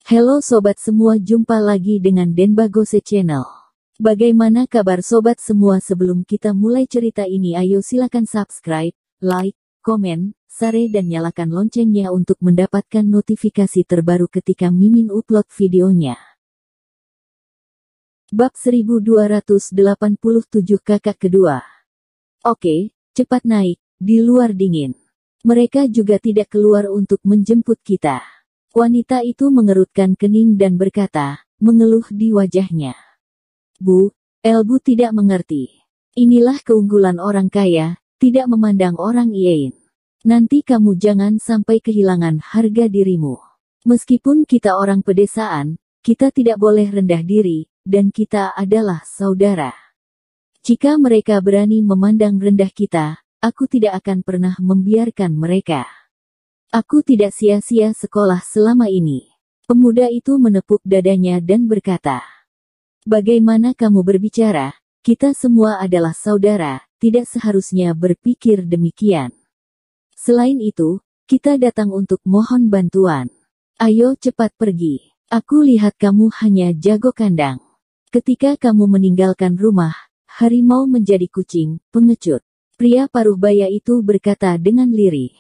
Halo sobat semua, jumpa lagi dengan Denbagose Channel. Bagaimana kabar sobat semua? Sebelum kita mulai cerita ini, ayo silakan subscribe, like, komen, share dan nyalakan loncengnya untuk mendapatkan notifikasi terbaru ketika Mimin upload videonya. Bab 1287 Kakak kedua. Oke, cepat naik, di luar dingin. Mereka juga tidak keluar untuk menjemput kita. Wanita itu mengerutkan kening dan berkata, mengeluh di wajahnya. Bu, Elbu tidak mengerti. Inilah keunggulan orang kaya, tidak memandang orang lain. Nanti kamu jangan sampai kehilangan harga dirimu. Meskipun kita orang pedesaan, kita tidak boleh rendah diri, dan kita adalah saudara. Jika mereka berani memandang rendah kita, aku tidak akan pernah membiarkan mereka. Aku tidak sia-sia sekolah selama ini. Pemuda itu menepuk dadanya dan berkata, bagaimana kamu berbicara? Kita semua adalah saudara, tidak seharusnya berpikir demikian. Selain itu, kita datang untuk mohon bantuan. Ayo cepat pergi. Aku lihat kamu hanya jago kandang. Ketika kamu meninggalkan rumah, harimau menjadi kucing, pengecut. Pria paruh baya itu berkata dengan lirih.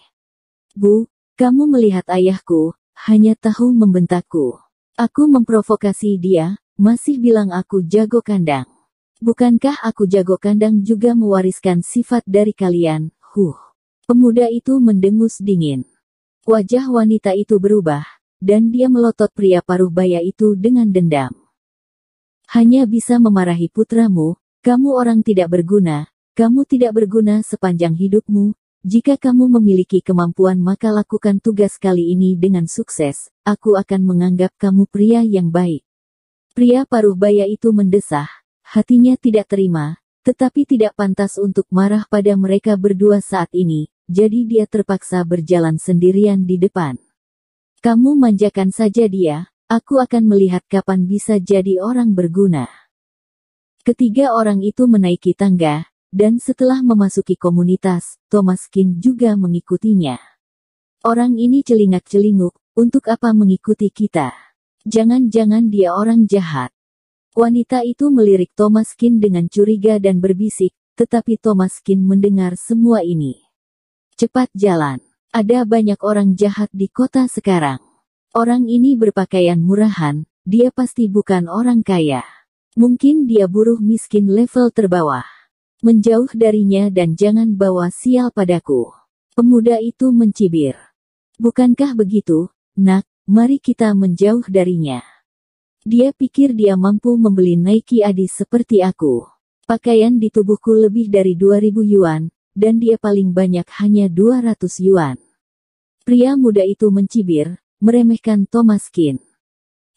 Bu, kamu melihat ayahku, hanya tahu membentakku. Aku memprovokasi dia, masih bilang aku jago kandang. Bukankah aku jago kandang juga mewariskan sifat dari kalian? Pemuda itu mendengus dingin. Wajah wanita itu berubah, dan dia melotot pria paruh baya itu dengan dendam. Hanya bisa memarahi putramu, kamu orang tidak berguna, kamu tidak berguna sepanjang hidupmu. Jika kamu memiliki kemampuan maka lakukan tugas kali ini dengan sukses, aku akan menganggap kamu pria yang baik. Pria paruh baya itu mendesah, hatinya tidak terima, tetapi tidak pantas untuk marah pada mereka berdua saat ini, jadi dia terpaksa berjalan sendirian di depan. Kamu manjakan saja dia, aku akan melihat kapan bisa jadi orang berguna. Ketiga orang itu menaiki tangga, dan setelah memasuki komunitas, Thomaskin juga mengikutinya. Orang ini celingak-celinguk, untuk apa mengikuti kita? Jangan-jangan dia orang jahat. Wanita itu melirik Thomaskin dengan curiga dan berbisik, tetapi Thomaskin mendengar semua ini. Cepat jalan. Ada banyak orang jahat di kota sekarang. Orang ini berpakaian murahan, dia pasti bukan orang kaya. Mungkin dia buruh miskin level terbawah. Menjauh darinya dan jangan bawa sial padaku. Pemuda itu mencibir. Bukankah begitu, nak, mari kita menjauh darinya. Dia pikir dia mampu membeli Nike Adidas seperti aku. Pakaian di tubuhku lebih dari 2000 yuan, dan dia paling banyak hanya 200 yuan. Pria muda itu mencibir, meremehkan Thomaskin.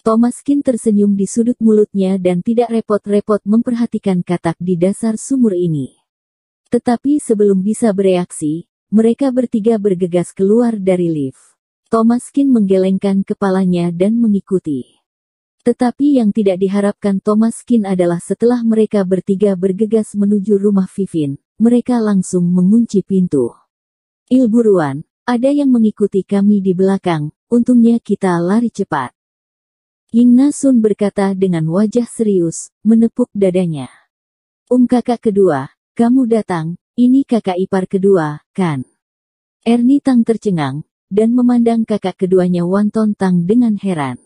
Thomaskin tersenyum di sudut mulutnya dan tidak repot-repot memperhatikan katak di dasar sumur ini. Tetapi sebelum bisa bereaksi, mereka bertiga bergegas keluar dari lift. Thomaskin menggelengkan kepalanya dan mengikuti. Tetapi yang tidak diharapkan Thomaskin adalah setelah mereka bertiga bergegas menuju rumah Vivin, mereka langsung mengunci pintu. Buruan, ada yang mengikuti kami di belakang, untungnya kita lari cepat. Yingna Sun berkata dengan wajah serius, menepuk dadanya. Kakak kedua, kamu datang, ini kakak ipar kedua, kan? Ernie Tang tercengang, dan memandang kakak keduanya Wan Ton Tang dengan heran.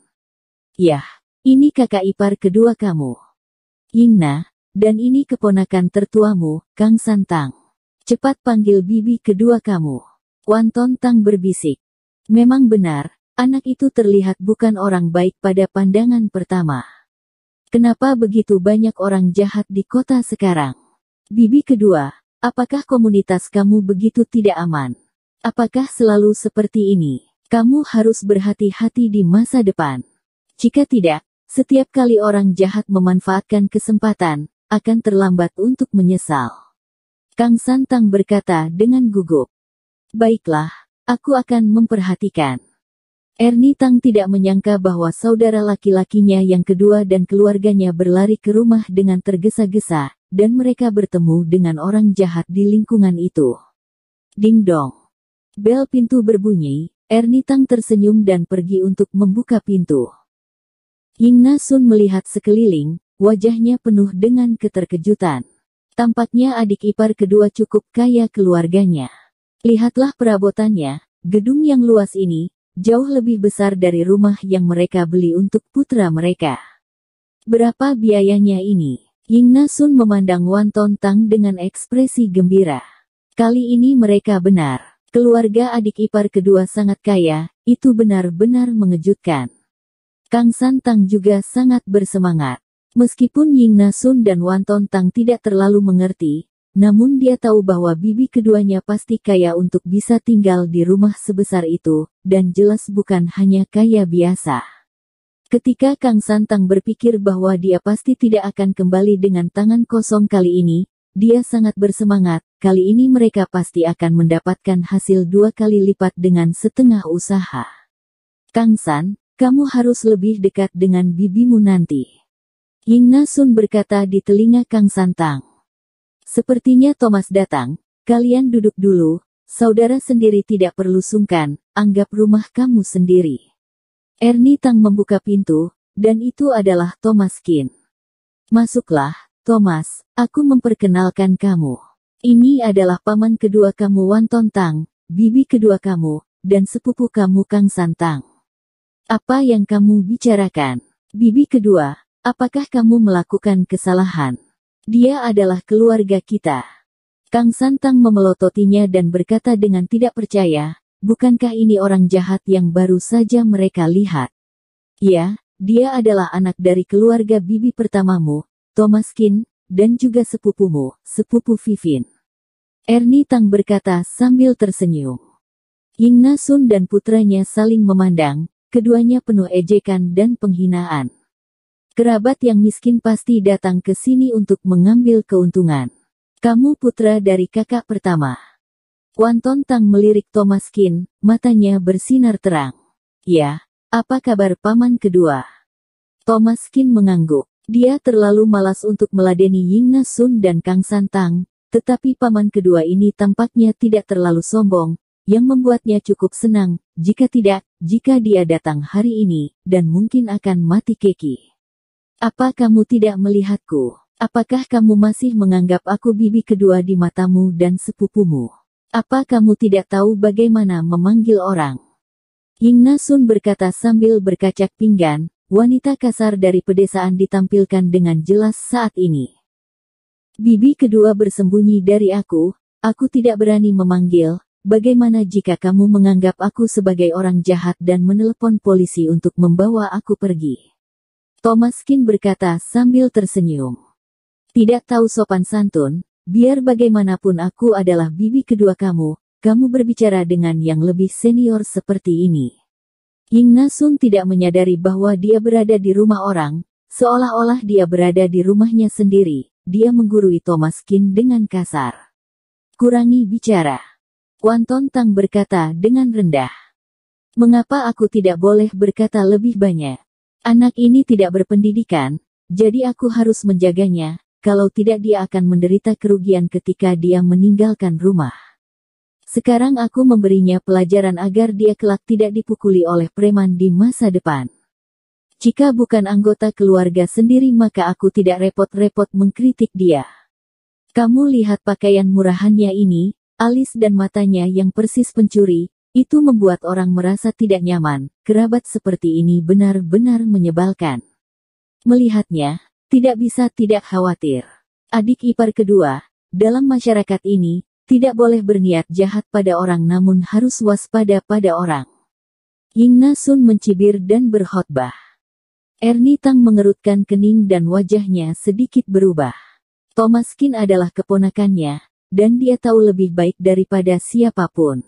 Yah, ini kakak ipar kedua kamu. Yingna, dan ini keponakan tertuamu, Kang Santang. Cepat panggil bibi kedua kamu. Wan Ton Tang berbisik. Memang benar. Anak itu terlihat bukan orang baik pada pandangan pertama. Kenapa begitu banyak orang jahat di kota sekarang? Bibi kedua, apakah komunitas kamu begitu tidak aman? Apakah selalu seperti ini? Kamu harus berhati-hati di masa depan. Jika tidak, setiap kali orang jahat memanfaatkan kesempatan, akan terlambat untuk menyesal. Kang Santang berkata dengan gugup. Baiklah, aku akan memperhatikan. Ernie Tang tidak menyangka bahwa saudara laki-lakinya yang kedua dan keluarganya berlari ke rumah dengan tergesa-gesa, dan mereka bertemu dengan orang jahat di lingkungan itu. Ding dong. Bel pintu berbunyi, Ernie Tang tersenyum dan pergi untuk membuka pintu. Ying Nasun melihat sekeliling, wajahnya penuh dengan keterkejutan. Tampaknya adik ipar kedua cukup kaya keluarganya. Lihatlah perabotannya, gedung yang luas ini, jauh lebih besar dari rumah yang mereka beli untuk putra mereka. Berapa biayanya ini? Ying Nasun memandang Wan Tontang dengan ekspresi gembira. Kali ini mereka benar. Keluarga adik ipar kedua sangat kaya, itu benar-benar mengejutkan. Kang Santang juga sangat bersemangat. Meskipun Ying Nasun dan Wan Tontang tidak terlalu mengerti, namun dia tahu bahwa bibi keduanya pasti kaya untuk bisa tinggal di rumah sebesar itu, dan jelas bukan hanya kaya biasa. Ketika Kang Santang berpikir bahwa dia pasti tidak akan kembali dengan tangan kosong kali ini, dia sangat bersemangat. Kali ini mereka pasti akan mendapatkan hasil 2 kali lipat dengan setengah usaha. Kang San, kamu harus lebih dekat dengan bibimu nanti. Ying Nasun berkata di telinga Kang Santang. Sepertinya Thomas datang, kalian duduk dulu, saudara sendiri tidak perlu sungkan, anggap rumah kamu sendiri. Ernie Tang membuka pintu, dan itu adalah Thomas Qin. Masuklah, Thomas, aku memperkenalkan kamu. Ini adalah paman kedua kamu Wan Tontang, bibi kedua kamu, dan sepupu kamu Kang Santang. Apa yang kamu bicarakan? Bibi kedua, apakah kamu melakukan kesalahan? Dia adalah keluarga kita. Kang Santang memelototinya dan berkata dengan tidak percaya, bukankah ini orang jahat yang baru saja mereka lihat? Ya, dia adalah anak dari keluarga bibi pertamamu, Thomas Qin, dan juga sepupumu, sepupu Vivin. Ernie Tang berkata sambil tersenyum. Ying Nasun dan putranya saling memandang, keduanya penuh ejekan dan penghinaan. Kerabat yang miskin pasti datang ke sini untuk mengambil keuntungan. Kamu putra dari kakak pertama. Wan Tontang melirik Thomas Qin, matanya bersinar terang. Ya, apa kabar paman kedua? Thomas Qin mengangguk. Dia terlalu malas untuk meladeni Ying Nasun dan Kang Santang, tetapi paman kedua ini tampaknya tidak terlalu sombong, yang membuatnya cukup senang, jika dia datang hari ini, dan mungkin akan mati keki. Apa kamu tidak melihatku? Apakah kamu masih menganggap aku bibi kedua di matamu dan sepupumu? Apa kamu tidak tahu bagaimana memanggil orang? Ying Nasun berkata sambil berkacak pinggan, wanita kasar dari pedesaan ditampilkan dengan jelas saat ini. Bibi kedua bersembunyi dari aku tidak berani memanggil, bagaimana jika kamu menganggap aku sebagai orang jahat dan menelepon polisi untuk membawa aku pergi? Thomas Qin berkata sambil tersenyum. Tidak tahu sopan santun, biar bagaimanapun aku adalah bibi kedua kamu berbicara dengan yang lebih senior seperti ini. Ying Nasun tidak menyadari bahwa dia berada di rumah orang, seolah-olah dia berada di rumahnya sendiri. Dia menggurui Thomas Qin dengan kasar. Kurangi bicara. Wan Tontang berkata dengan rendah. Mengapa aku tidak boleh berkata lebih banyak? Anak ini tidak berpendidikan, jadi aku harus menjaganya, kalau tidak dia akan menderita kerugian ketika dia meninggalkan rumah. Sekarang aku memberinya pelajaran agar dia kelak tidak dipukuli oleh preman di masa depan. Jika bukan anggota keluarga sendiri maka aku tidak repot-repot mengkritik dia. Kamu lihat pakaian murahannya ini, alis dan matanya yang persis pencuri, itu membuat orang merasa tidak nyaman. Kerabat seperti ini benar-benar menyebalkan. Melihatnya, tidak bisa tidak khawatir. Adik ipar kedua, dalam masyarakat ini, tidak boleh berniat jahat pada orang namun harus waspada pada orang. Ying Nasun mencibir dan berkhotbah. Ernie Tang mengerutkan kening dan wajahnya sedikit berubah. Thomas Qin adalah keponakannya, dan dia tahu lebih baik daripada siapapun.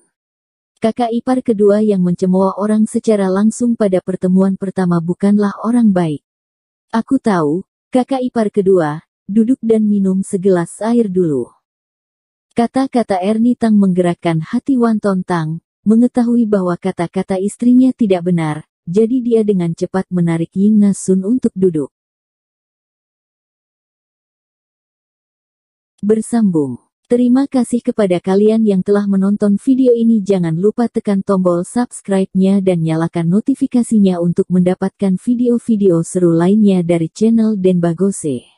Kakak ipar kedua yang mencemooh orang secara langsung pada pertemuan pertama bukanlah orang baik. Aku tahu, kakak ipar kedua, duduk dan minum segelas air dulu. Kata-kata Ernie Tang menggerakkan hati Wan Tontang, mengetahui bahwa kata-kata istrinya tidak benar. Jadi dia dengan cepat menarik Ying Nasun untuk duduk. Bersambung. Terima kasih kepada kalian yang telah menonton video ini. Jangan lupa tekan tombol subscribe-nya dan nyalakan notifikasinya untuk mendapatkan video-video seru lainnya dari channel Denbagose.